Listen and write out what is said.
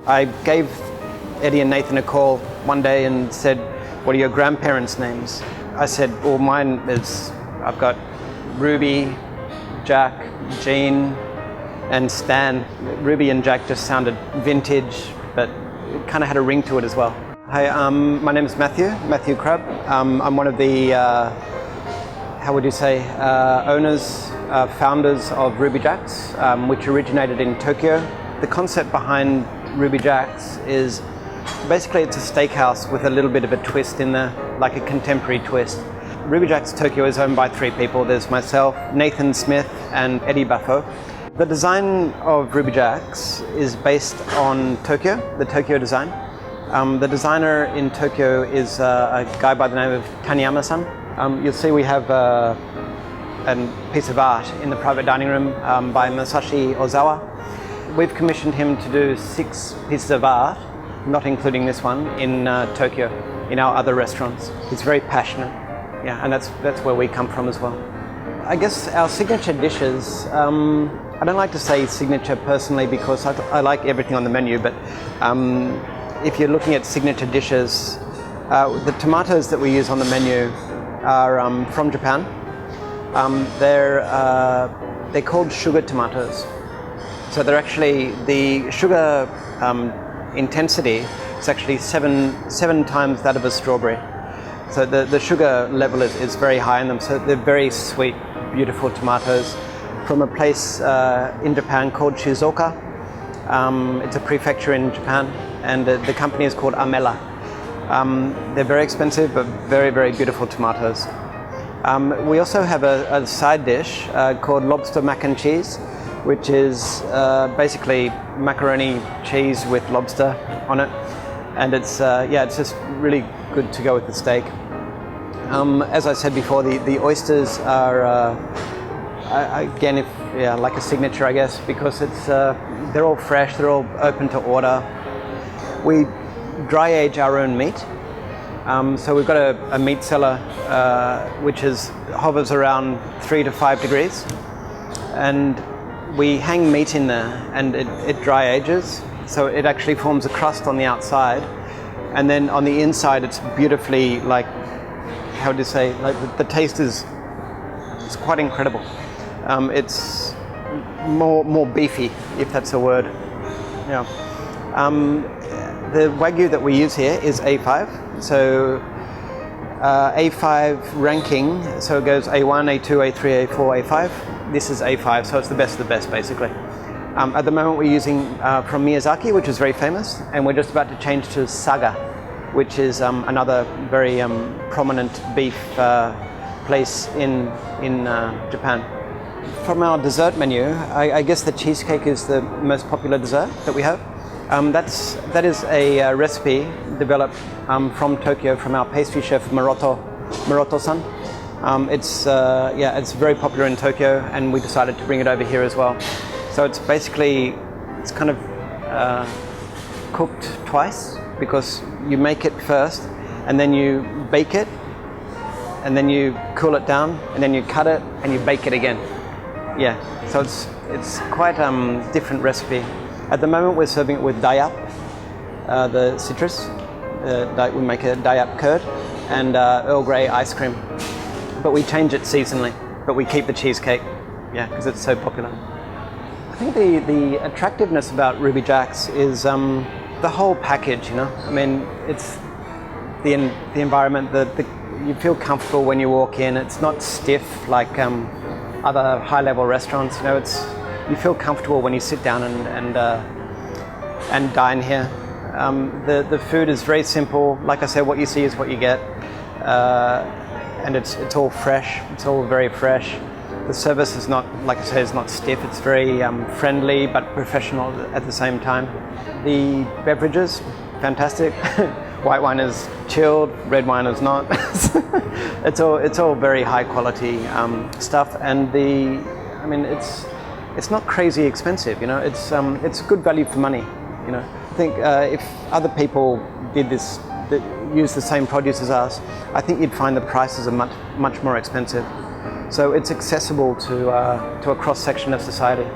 I gave Eddie and Nathan a call one day and said, "What are your grandparents' names?" I said, "Well, mine is, I've got Ruby, Jack, Jean, and Stan." Ruby and Jack just sounded vintage, but it kind of had a ring to it as well. Hi, my name is Matthew Crabbe. I'm one of the, owners, founders of Ruby Jack's, which originated in Tokyo. The concept behind Ruby Jack's is basically it's a steakhouse with a little bit of a twist in there, like a contemporary twist. Ruby Jack's Tokyo is owned by 3 people. There's myself, Nathan Smith, and Eddie Baffoe. The design of Ruby Jack's is based on Tokyo, the Tokyo design. The designer in Tokyo is a guy by the name of Tanayama-San. You'll see we have a piece of art in the private dining room by Musashi Ozawa. We've commissioned him to do 6 pieces of art, not including this one, in Tokyo, in our other restaurants. He's very passionate, yeah, and that's where we come from as well. I guess our signature dishes, I don't like to say signature personally because I like everything on the menu, but if you're looking at signature dishes, the tomatoes that we use on the menu are from Japan. They're called sugar tomatoes. So they're actually, the sugar intensity is actually seven times that of a strawberry. So the sugar level is very high in them. So they're very sweet, beautiful tomatoes from a place in Japan called Shizuoka. It's a prefecture in Japan, and the company is called Amela. They're very expensive, but very, very beautiful tomatoes. We also have a side dish called Lobster Mac and Cheese, which is basically macaroni cheese with lobster on it, and it's just really good to go with the steak. As I said before, the oysters are again, like a signature, I guess, because it's they're all fresh, they're all open to order. We dry age our own meat, so we've got a meat cellar which hovers around 3 to 5 degrees, and we hang meat in there, and it dry ages, so it actually forms a crust on the outside, and then on the inside it's beautifully, like, how would you say, like the taste it's quite incredible. It's more beefy, if that's a word. Yeah. The Wagyu that we use here is A5, so A5 ranking, so it goes A1, A2, A3, A4, A5. This is A5, so it's the best of the best, basically. At the moment we're using from Miyazaki, which is very famous, and we're just about to change to Saga, which is another very prominent beef place in Japan. From our dessert menu, I guess the cheesecake is the most popular dessert that we have. That is a recipe developed from Tokyo from our pastry chef Muroto-san. It's very popular in Tokyo, and we decided to bring it over here as well. So it's kind of cooked twice, because you make it first, and then you bake it, and then you cool it down, and then you cut it, and you bake it again. Yeah, so it's quite different recipe. At the moment we're serving it with dayap, the citrus. We make a dayap curd and Earl Grey ice cream. But we change it seasonally, but we keep the cheesecake, yeah, because it's so popular. I think the attractiveness about Ruby Jack's is the whole package, you know. I mean, it's the environment, you feel comfortable when you walk in. It's not stiff like other high-level restaurants, you know. You feel comfortable when you sit down and dine here. The food is very simple. Like I said, what you see is what you get, and it's all fresh. It's all very fresh. The service is not, like I say, is not stiff. It's very friendly but professional at the same time. The beverages, fantastic. White wine is chilled, red wine is not. It's all very high quality stuff, and it's not crazy expensive, you know. It's good value for money, you know. I think if other people did this, that use the same produce as us, I think you'd find the prices are much more expensive. So it's accessible to a cross section of society.